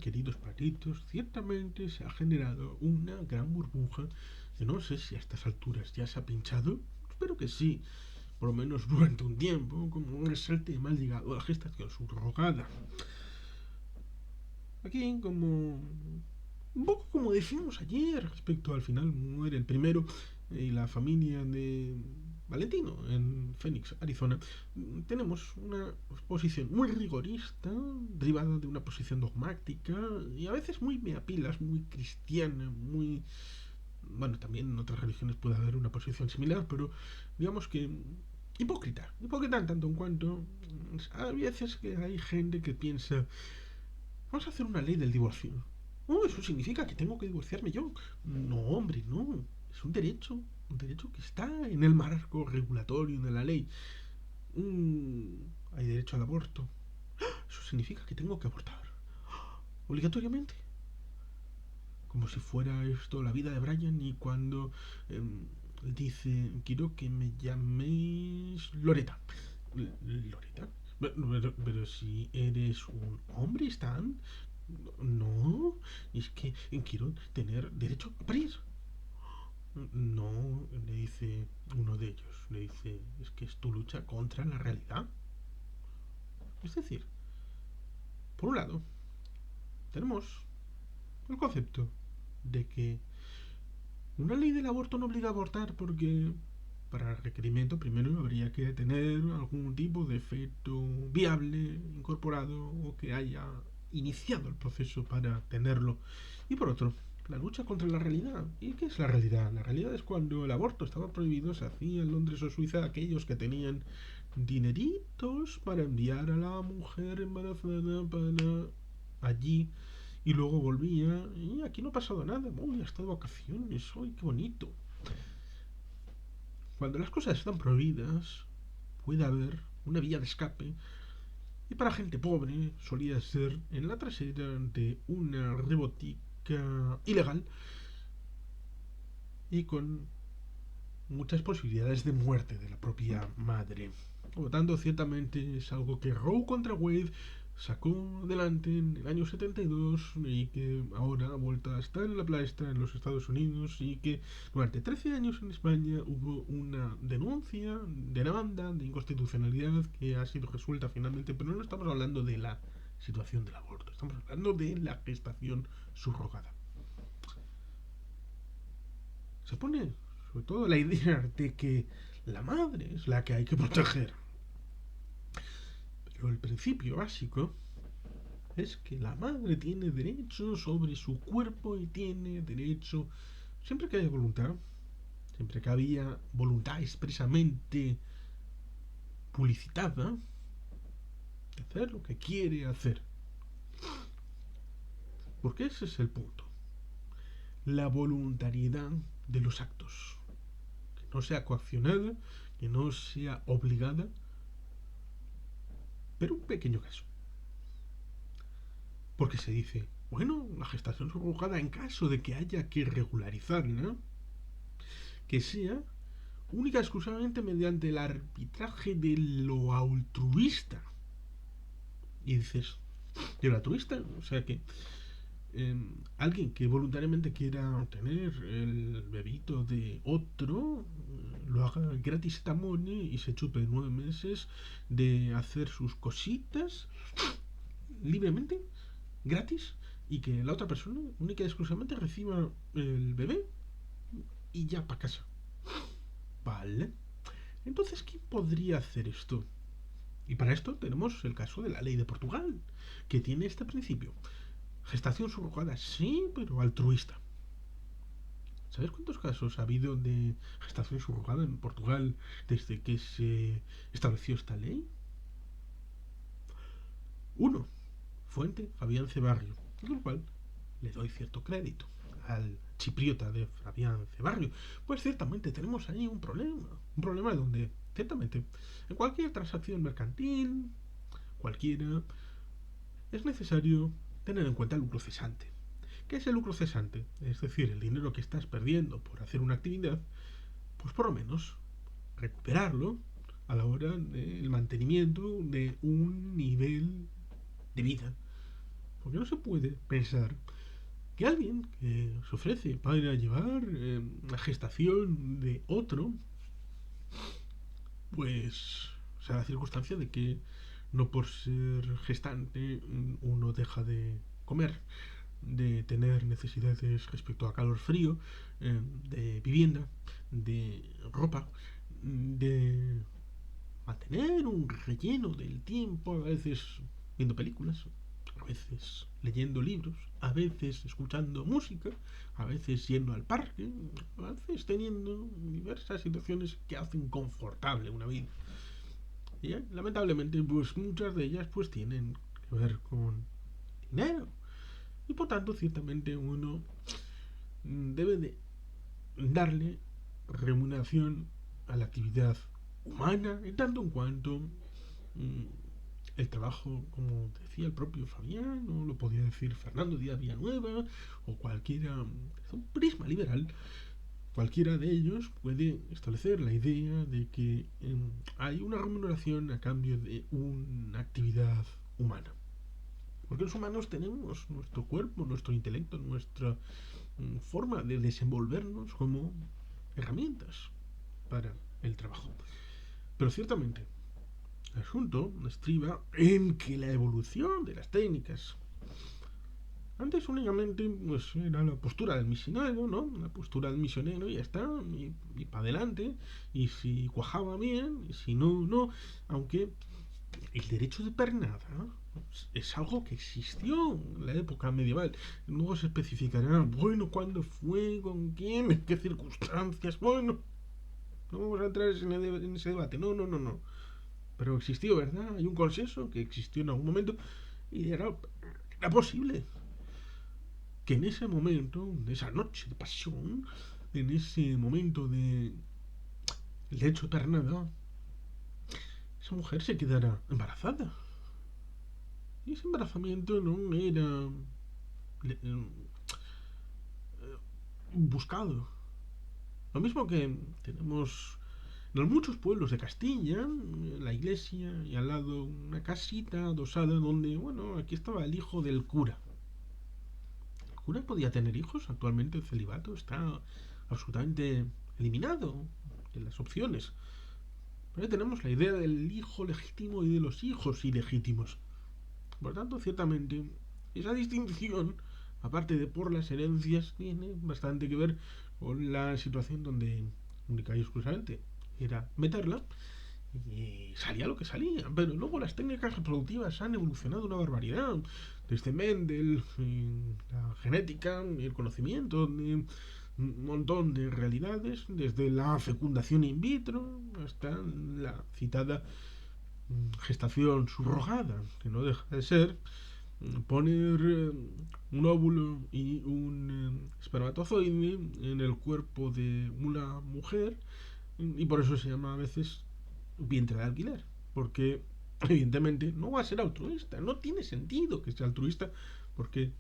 Queridos patitos, ciertamente se ha generado una gran burbuja que no sé si a estas alturas ya se ha pinchado. Espero que sí, por lo menos durante un tiempo, como es el tema ligado a la gestación subrogada. Aquí, como un poco como decimos ayer, respecto al final muere el primero y la familia de Valentino en Phoenix, Arizona, tenemos una posición muy rigorista, derivada de una posición dogmática y a veces muy meapilas, muy cristiana, muy... Bueno, también en otras religiones puede haber una posición similar, pero digamos que hipócrita. Hipócrita en tanto en cuanto a veces que hay gente que piensa, vamos a hacer una ley del divorcio. Eso significa que tengo que divorciarme yo. No, hombre, no. Es un derecho que está en el marco regulatorio de la ley. Hay derecho al aborto. Eso significa que tengo que abortar. Obligatoriamente. Como si fuera esto la vida de Brian y cuando dice, quiero que me llaméis Loreta. ¿Loreta? Pero si eres un hombre, Stan. No, es que quiero tener derecho a parir. No, le dice uno de ellos. Le dice, es que es tu lucha contra la realidad. Es decir, por un lado, tenemos el concepto de que una ley del aborto no obliga a abortar porque para el requerimiento primero habría que tener algún tipo de feto viable incorporado o que haya iniciado el proceso para tenerlo. Y por otro, la lucha contra la realidad. ¿Y qué es la realidad? La realidad es cuando el aborto estaba prohibido, se hacía en Londres o Suiza aquellos que tenían dineritos para enviar a la mujer embarazada para allí y luego volvía y aquí no ha pasado nada. Uy, hasta de vacaciones, uy, qué bonito. Cuando las cosas están prohibidas, puede haber una vía de escape. Y para gente pobre solía ser en la trasera de una rebotica ilegal y con muchas posibilidades de muerte de la propia madre. Por lo tanto, ciertamente es algo que Roe contra Wade sacó adelante en el año 72 y que ahora ha vuelto a estar en la palestra en los Estados Unidos y que durante 13 años en España hubo una denuncia de la banda de inconstitucionalidad que ha sido resuelta finalmente, pero no estamos hablando de la situación del aborto, estamos hablando de la gestación subrogada. Se pone sobre todo la idea de que la madre es la que hay que proteger. Pero el principio básico es que la madre tiene derecho sobre su cuerpo y tiene derecho, siempre que haya voluntad, siempre que había voluntad expresamente publicitada, de hacer lo que quiere hacer. Porque ese es el punto. La voluntariedad de los actos. Que no sea coaccionada, que no sea obligada, pero un pequeño caso. Porque se dice, bueno, la gestación subrogada en caso de que haya que regularizarla, que sea única y exclusivamente mediante el arbitraje de lo altruista. Y dices, ¿de lo altruista? O sea que alguien que voluntariamente quiera tener el bebito de otro, lo haga gratis tamone y se chupe 9 meses de hacer sus cositas libremente, gratis, y que la otra persona única y exclusivamente reciba el bebé y ya para casa. Vale. Entonces, ¿quién podría hacer esto? Y para esto tenemos el caso de la ley de Portugal, que tiene este principio. Gestación subrogada, sí, pero altruista. ¿Sabes cuántos casos ha habido de gestación subrogada en Portugal desde que se estableció esta ley? Uno. Fuente, Fabián Cebarrio. Con lo cual, le doy cierto crédito al chipriota de Fabián Cebarrio. Pues ciertamente tenemos ahí un problema. Un problema donde, ciertamente, en cualquier transacción mercantil, cualquiera, es necesario tener en cuenta el lucro cesante. ¿Qué es el lucro cesante? Es decir, el dinero que estás perdiendo por hacer una actividad, pues por lo menos recuperarlo a la hora del mantenimiento de un nivel de vida. Porque no se puede pensar que alguien que se ofrece para llevar la gestación de otro, pues se da la circunstancia de que no por ser gestante uno deja de comer, de tener necesidades respecto a calor frío, de vivienda, de ropa, de mantener un relleno del tiempo, a veces viendo películas, a veces leyendo libros, a veces escuchando música, a veces yendo al parque, a veces teniendo diversas situaciones que hacen confortable una vida. Y lamentablemente, pues muchas de ellas pues tienen que ver con dinero. Y por tanto, ciertamente uno debe de darle remuneración a la actividad humana en tanto en cuanto el trabajo, como decía el propio Fabián, o lo podía decir Fernando Díaz Villanueva, o cualquiera, es un prisma liberal, cualquiera de ellos puede establecer la idea de que hay una remuneración a cambio de una actividad humana. Porque los humanos tenemos nuestro cuerpo, nuestro intelecto, nuestra forma de desenvolvernos como herramientas para el trabajo. Pero ciertamente, el asunto estriba en que la evolución de las técnicas. Antes únicamente pues, era la postura del misionero, ¿no? La postura del misionero y ya está, y para adelante. Y si cuajaba bien, y si no, no. Aunque el derecho de pernada es algo que existió en la época medieval. Luego se especificará, bueno, cuándo fue, con quién, en qué circunstancias. Bueno, no vamos a entrar en ese debate. No, no, no, no. Pero existió, ¿verdad? Hay un consenso que existió en algún momento y era posible que en ese momento, en esa noche de pasión, en ese momento de el derecho de pernada, esa mujer se quedara embarazada. Y ese embarazamiento no era buscado. Lo mismo que tenemos en muchos pueblos de Castilla, la iglesia y al lado una casita adosada donde, bueno, aquí estaba el hijo del cura. ¿El cura podía tener hijos? Actualmente el celibato está absolutamente eliminado en las opciones. Pero ahí tenemos la idea del hijo legítimo y de los hijos ilegítimos. Por tanto, ciertamente, esa distinción, aparte de por las herencias, tiene bastante que ver con la situación donde única y exclusivamente era meterla y salía lo que salía. Pero luego las técnicas reproductivas han evolucionado una barbaridad. Desde Mendel, la genética, el conocimiento de un montón de realidades, desde la fecundación in vitro hasta la citada gestación subrogada, que no deja de ser poner un óvulo y un espermatozoide en el cuerpo de una mujer y por eso se llama a veces vientre de alquiler, porque evidentemente no va a ser altruista, no tiene sentido que sea altruista, porque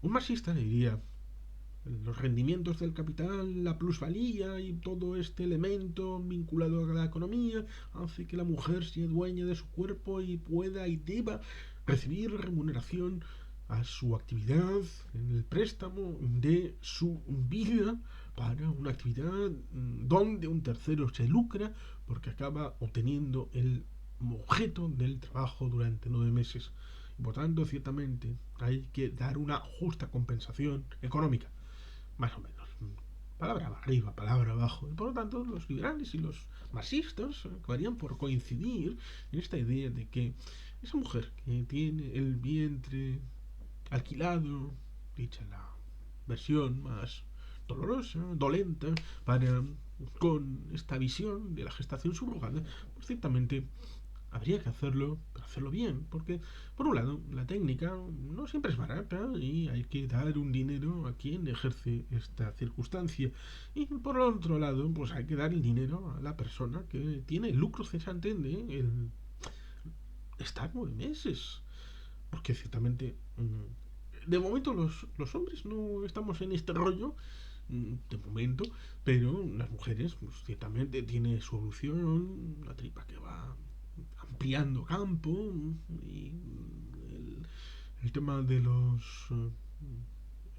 un marxista diría los rendimientos del capital, la plusvalía y todo este elemento vinculado a la economía hace que la mujer sea dueña de su cuerpo y pueda y deba recibir remuneración a su actividad en el préstamo de su vida para una actividad donde un tercero se lucra porque acaba obteniendo el objeto del trabajo durante 9 meses. Y por tanto, ciertamente, hay que dar una justa compensación económica más o menos. Palabra arriba, palabra abajo. Y por lo tanto, los liberales y los marxistas acabarían por coincidir en esta idea de que esa mujer que tiene el vientre alquilado, dicha la versión más dolorosa, dolenta, para con esta visión de la gestación subrogada, pues ciertamente habría que hacerlo, pero hacerlo bien, porque por un lado la técnica no siempre es barata y hay que dar un dinero a quien ejerce esta circunstancia y por otro lado pues hay que dar el dinero a la persona que tiene el lucro cesante de el estar 9 meses, porque ciertamente de momento los hombres no estamos en este rollo de momento, pero las mujeres pues, ciertamente tiene su evolución, la tripa que va ampliando campo y el tema de los...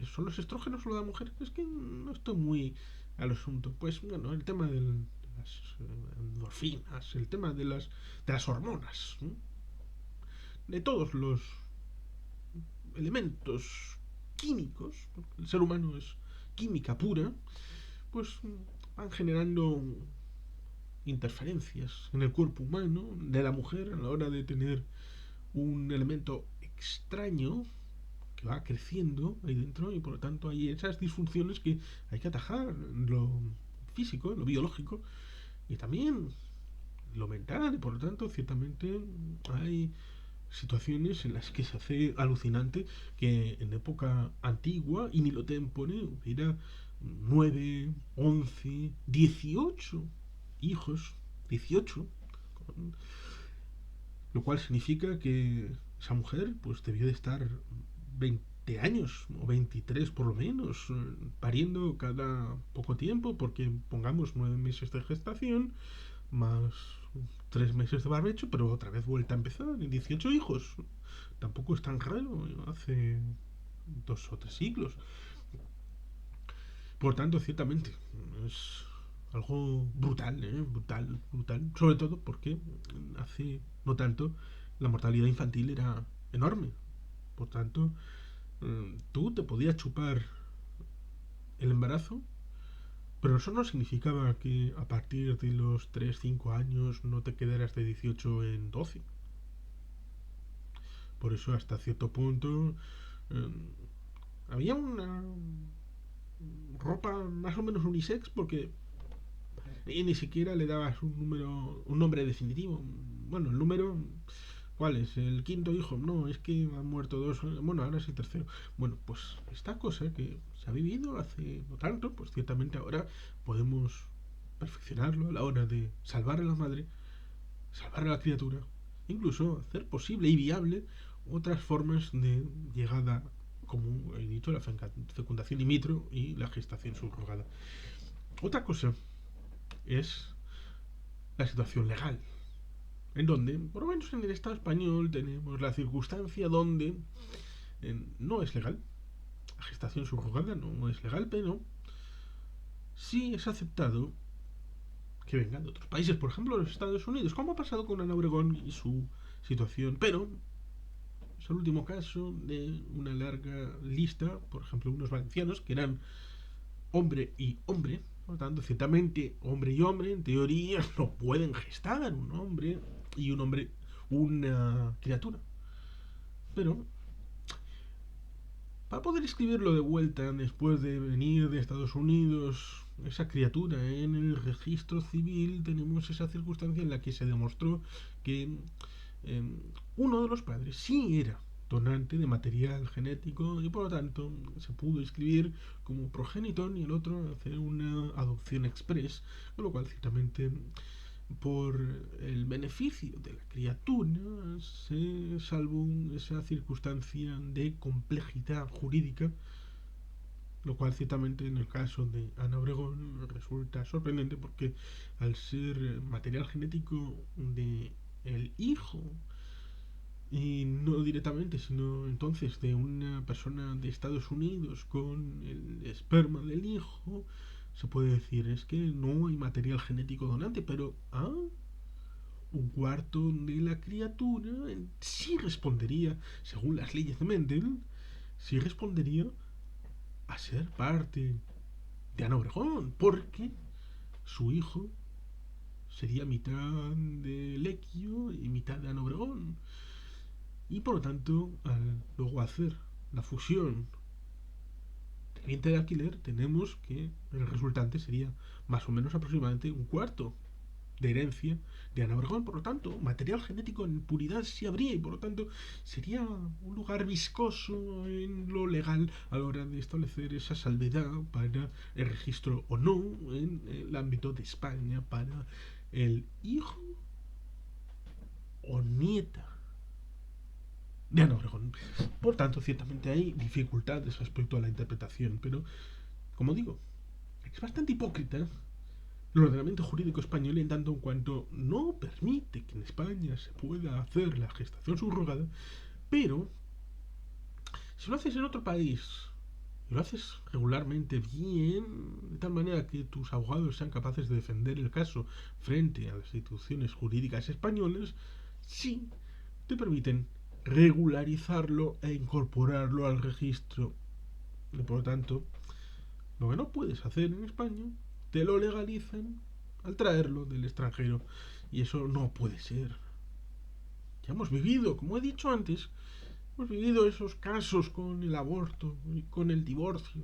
¿Son los estrógenos o lo de la mujer? Es que no estoy muy al asunto. Pues bueno, el tema de las endorfinas, el tema de las hormonas, ¿no? De todos los elementos químicos, porque el ser humano es química pura, pues van generando interferencias en el cuerpo humano de la mujer a la hora de tener un elemento extraño que va creciendo ahí dentro y por lo tanto hay esas disfunciones que hay que atajar en lo físico, en lo biológico y también en lo mental y por lo tanto ciertamente hay situaciones en las que se hace alucinante que en época antigua y ni lo tempore hubiera 9 11 18 hijos, 18, lo cual significa que esa mujer pues debió de estar 20 años o 23 por lo menos pariendo cada poco tiempo porque pongamos 9 meses de gestación más 3 meses de barbecho pero otra vez vuelta a empezar en 18 hijos, tampoco es tan raro, hace 2 o 3 siglos, por tanto ciertamente es algo brutal, brutal, brutal, sobre todo porque hace no tanto la mortalidad infantil era enorme. Por tanto, tú te podías chupar el embarazo, pero eso no significaba que a partir de los 3 5 años no te quedaras de 18 en 12. Por eso hasta cierto punto eh, había una ropa más o menos unisex porque y ni siquiera le dabas un número, un nombre definitivo. Bueno, el número, ¿cuál es? ¿El quinto hijo? No, es que han muerto dos. Bueno, ahora es el tercero. Bueno, pues esta cosa que se ha vivido hace no tanto, pues ciertamente ahora podemos perfeccionarlo a la hora de salvar a la madre, salvar a la criatura, incluso hacer posible y viable otras formas de llegada, como he dicho, la fecundación in vitro y la gestación subrogada. Otra cosa es la situación legal, en donde, por lo menos en el Estado español, tenemos la circunstancia donde no es legal, la gestación subrogada no es legal, pero sí es aceptado que vengan de otros países, por ejemplo los Estados Unidos, como ha pasado con Ana Obregón y su situación, pero es el último caso de una larga lista, por ejemplo unos valencianos que eran hombre y hombre, por lo tanto ciertamente hombre y hombre en teoría no pueden gestar un hombre y un hombre una criatura, pero para poder escribirlo de vuelta después de venir de Estados Unidos esa criatura en el registro civil tenemos esa circunstancia en la que se demostró que eh, uno de los padres sí era donante de material genético y por lo tanto se pudo inscribir como progenitor y el otro hacer una adopción express, con lo cual ciertamente por el beneficio de la criatura se salvó esa circunstancia de complejidad jurídica, lo cual ciertamente en el caso de Ana Obregón resulta sorprendente porque al ser material genético de el hijo y no directamente sino entonces de una persona de Estados Unidos con el esperma del hijo, se puede decir es que no hay material genético donante, pero un cuarto de la criatura sí respondería, según las leyes de Mendel, sí respondería a ser parte de Ana Obregón, porque su hijo sería mitad de Lequio y mitad de Ana Obregón. Y por lo tanto, al luego hacer la fusión del vientre de alquiler, tenemos que el resultante sería más o menos aproximadamente un cuarto de herencia de Ana Obregón, por lo tanto, material genético en puridad sí habría y por lo tanto sería un lugar viscoso en lo legal a la hora de establecer esa salvedad para el registro o no en el ámbito de España para el hijo o nieta de Ana Obregón. Por tanto, ciertamente hay dificultades respecto a la interpretación, pero como digo, es bastante hipócrita el ordenamiento jurídico español en tanto en cuanto no permite que en España se pueda hacer la gestación subrogada, pero Si lo haces en otro país y lo haces regularmente bien, de tal manera que tus abogados sean capaces de defender el caso frente a las instituciones jurídicas españolas, sí te permiten regularizarlo e incorporarlo al registro. Y por lo tanto, lo que no puedes hacer en España, te lo legalizan al traerlo del extranjero. Y eso no puede ser. Ya hemos vivido, como he dicho antes, hemos vivido esos casos con el aborto y con el divorcio.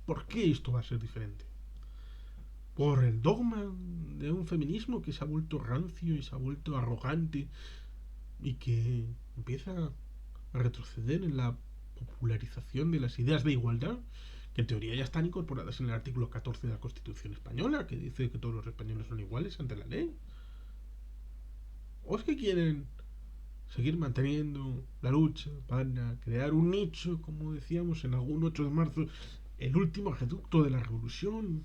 ¿Por qué esto va a ser diferente? Por el dogma de un feminismo que se ha vuelto rancio y se ha vuelto arrogante y que empieza a retroceder en la popularización de las ideas de igualdad, que en teoría ya están incorporadas en el artículo 14 de la Constitución española, que dice que todos los españoles son iguales ante la ley. ¿O es que quieren seguir manteniendo la lucha para crear un nicho, como decíamos en algún 8 de marzo, el último reducto de la revolución?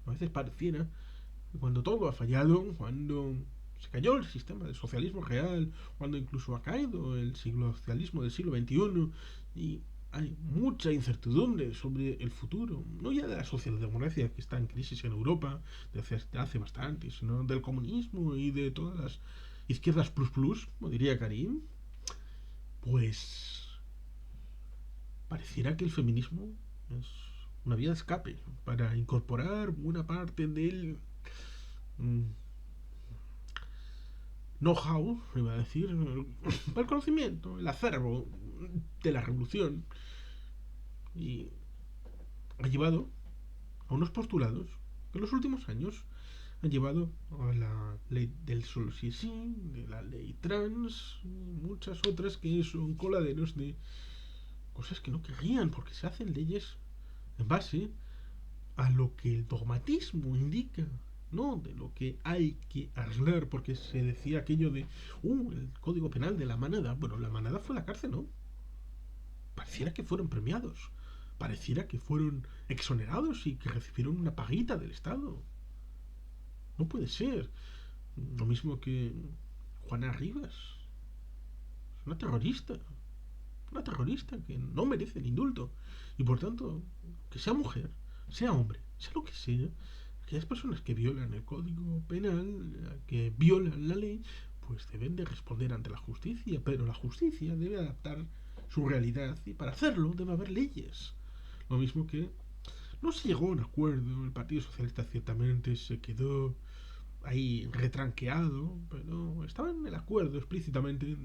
A veces pareciera que cuando todo ha fallado, cuando se cayó el sistema del socialismo real, cuando incluso ha caído el socialismo del siglo XXI y hay mucha incertidumbre sobre el futuro, no ya de la socialdemocracia que está en crisis en Europa desde hace bastante, sino del comunismo y de todas las izquierdas plus plus, como diría Karim, pues pareciera que el feminismo es una vía de escape para incorporar buena parte del know-how, iba a decir, el conocimiento, el acervo de la revolución, y ha llevado a unos postulados que en los últimos años han llevado a la ley del solo sí es sí, de la ley trans, y muchas otras que son coladeros de cosas que no querrían, porque se hacen leyes en base a lo que el dogmatismo indica, no de lo que hay que arreglar, porque se decía aquello de, el código penal de la manada. Bueno, la manada fue a la cárcel, ¿no? Pareciera que fueron premiados, pareciera que fueron exonerados y que recibieron una paguita del Estado. No puede ser. Lo mismo que Juana Rivas. Es una terrorista que no merece el indulto. Y por tanto, que sea mujer, sea hombre, sea lo que sea, aquellas personas que violan el código penal, que violan la ley, pues deben de responder ante la justicia, pero la justicia debe adaptar su realidad y para hacerlo debe haber leyes. Lo mismo que no se llegó a un acuerdo, el Partido Socialista ciertamente se quedó ahí retranqueado, pero estaba en el acuerdo explícitamente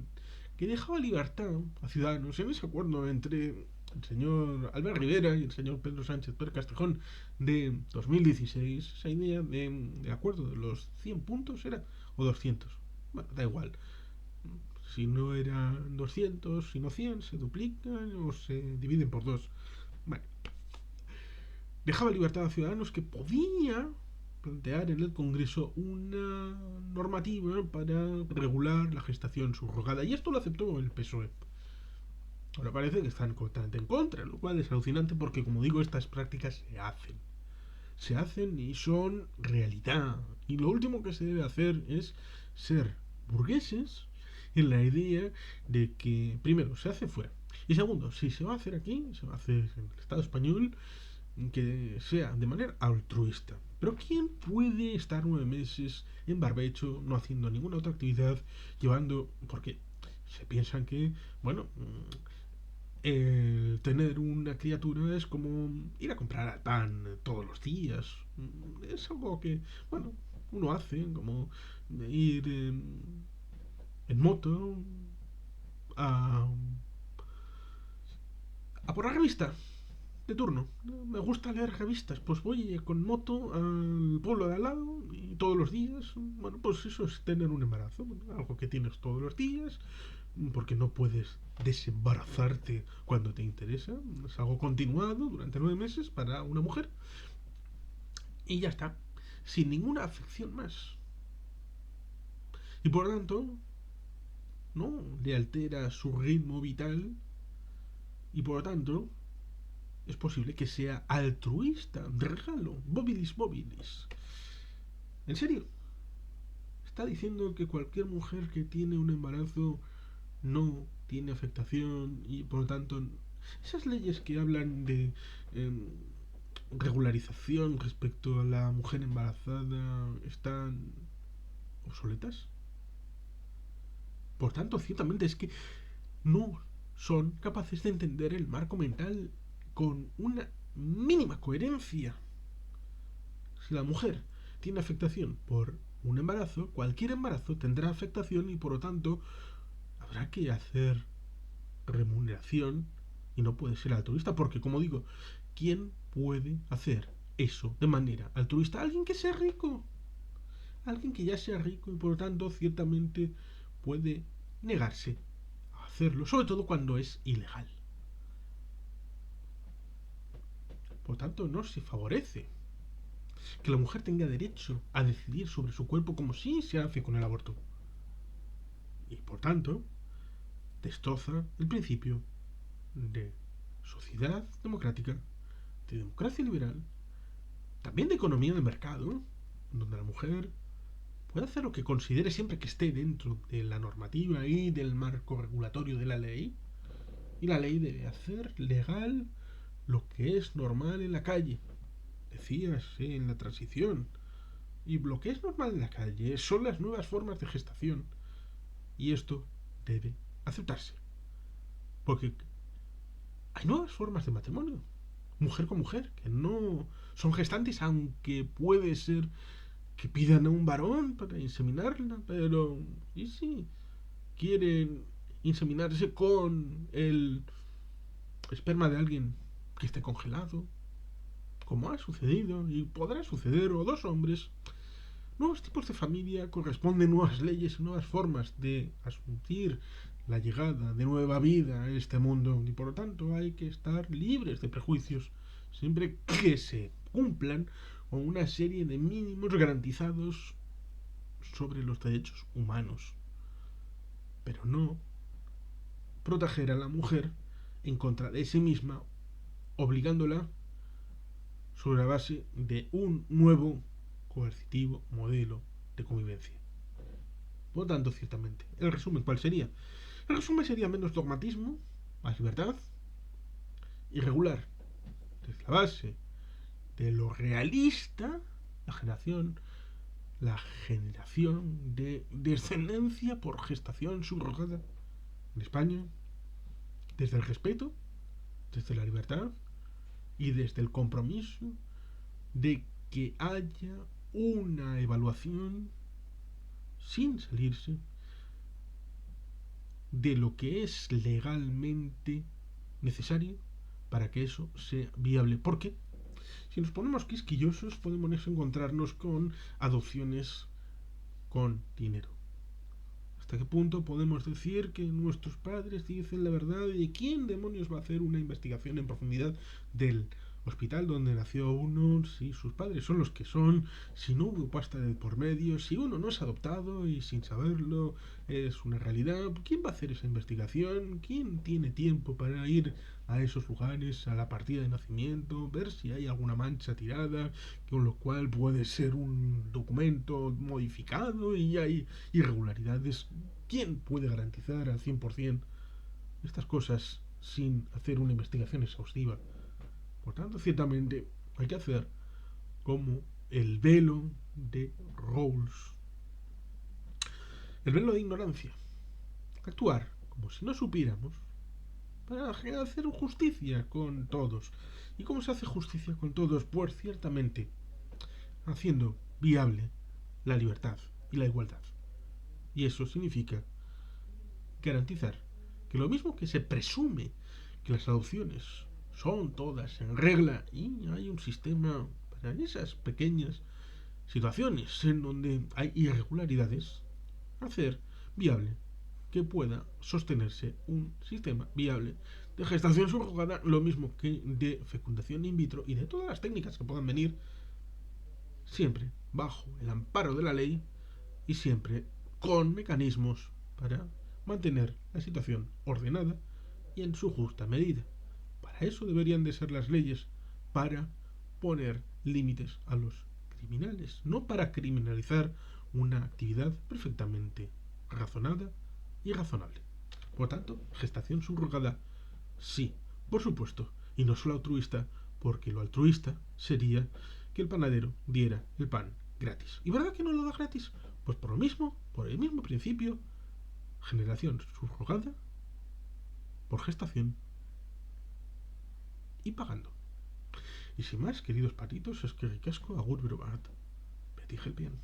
que dejaba libertad a Ciudadanos en ese acuerdo entre el señor Albert Rivera y el señor Pedro Sánchez Pérez Castejón de 2016, esa idea de acuerdo de los 100 puntos era, o 200, bueno, da igual, si no eran 200, si no 100, se duplican o se dividen por dos. Bueno, dejaba libertad a Ciudadanos que podía plantear en el Congreso una normativa para regular la gestación subrogada. Y esto lo aceptó el PSOE. Ahora parece que están completamente en contra, lo cual es alucinante porque, como digo, estas prácticas se hacen. Se hacen y son realidad. Y lo último que se debe hacer es ser burgueses en la idea de que, primero, se hace fuera. Y segundo, si se va a hacer aquí, se va a hacer en el Estado español, que sea de manera altruista. Pero ¿quién puede estar 9 meses en barbecho, no haciendo ninguna otra actividad, llevando... porque se piensan que, bueno, el tener una criatura es como ir a comprar pan todos los días. Es algo que, bueno, uno hace, como ir en moto a, a por la revista de turno. Me gusta leer revistas, pues voy con moto al pueblo de al lado y todos los días, bueno, pues eso es tener un embarazo, algo que tienes todos los días, porque no puedes desembarazarte cuando te interesa, es algo continuado durante 9 meses para una mujer y ya está, sin ninguna afección más. Y por lo tanto, no le altera su ritmo vital y por lo tanto es posible que sea altruista, regalo, mobilis mobilis. ¿En serio? ¿Está diciendo que cualquier mujer que tiene un embarazo no tiene afectación y por lo tanto esas leyes que hablan de regularización respecto a la mujer embarazada están obsoletas. Por tanto, ciertamente es que no son capaces de entender el marco mental con una mínima coherencia. Si la mujer tiene afectación por un embarazo, cualquier embarazo tendrá afectación y por lo tanto habrá que hacer remuneración y no puede ser altruista porque, como digo, ¿quién puede hacer eso de manera altruista? Alguien que sea rico. Alguien que ya sea rico y por lo tanto ciertamente puede negarse a hacerlo, sobre todo cuando es ilegal. Por tanto, no se favorece que la mujer tenga derecho a decidir sobre su cuerpo como si se hace con el aborto. Y por tanto, destroza el principio de sociedad democrática, de democracia liberal, también de economía de mercado, donde la mujer puede hacer lo que considere siempre que esté dentro de la normativa y del marco regulatorio de la ley. Y la ley debe hacer legal lo que es normal en la calle. Decías en la transición. Y lo que es normal en la calle son las nuevas formas de gestación. Y esto debe aceptarse. Porque hay nuevas formas de matrimonio. Mujer con mujer, que no son gestantes, aunque puede ser que pidan a un varón para inseminarla, pero ¿y si quieren inseminarse con el esperma de alguien que esté congelado? Como ha sucedido y podrá suceder, o dos hombres. Nuevos tipos de familia corresponden nuevas leyes y nuevas formas de asumir la llegada de nueva vida a este mundo y por lo tanto hay que estar libres de prejuicios siempre que se cumplan con una serie de mínimos garantizados sobre los derechos humanos, pero no proteger a la mujer en contra de sí misma, obligándola sobre la base de un nuevo coercitivo modelo de convivencia. Por lo tanto, ciertamente, ¿el resumen cuál sería? El resumen sería menos dogmatismo, más libertad y regular desde la base de lo realista la generación de descendencia por gestación subrogada en España, desde el respeto, desde la libertad y desde el compromiso de que haya una evaluación sin salirse de lo que es legalmente necesario para que eso sea viable. Porque si nos ponemos quisquillosos podemos encontrarnos con adopciones con dinero. ¿Hasta qué punto podemos decir que nuestros padres dicen la verdad y quién demonios va a hacer una investigación en profundidad del hospital donde nació uno, si sus padres son los que son, si no hubo pasta de por medio, si uno no es adoptado y sin saberlo es una realidad? ¿Quién va a hacer esa investigación? ¿Quién tiene tiempo para ir a esos lugares, a la partida de nacimiento, ver si hay alguna mancha tirada, con lo cual puede ser un documento modificado y hay irregularidades? ¿Quién puede garantizar al 100% estas cosas sin hacer una investigación exhaustiva? Por tanto, ciertamente hay que hacer como el velo de Rawls, el velo de ignorancia, actuar como si no supiéramos para hacer justicia con todos. ¿Y cómo se hace justicia con todos? Pues ciertamente haciendo viable la libertad y la igualdad. Y eso significa garantizar que lo mismo que se presume que las adopciones son todas en regla y hay un sistema para esas pequeñas situaciones en donde hay irregularidades, hacer viable que pueda sostenerse un sistema viable de gestación subrogada, lo mismo que de fecundación in vitro y de todas las técnicas que puedan venir, siempre bajo el amparo de la ley y siempre con mecanismos para mantener la situación ordenada y en su justa medida. Para eso deberían de ser las leyes, para poner límites a los criminales, no para criminalizar una actividad perfectamente razonada y razonable. Por tanto, gestación subrogada, sí, por supuesto, y no solo altruista, porque lo altruista sería que el panadero diera el pan gratis. ¿Y verdad que no lo da gratis? Pues por lo mismo, por el mismo principio, generación subrogada por gestación y pagando. Y sin más, queridos patitos, es que ricasco, agur, berobat, betty helpien.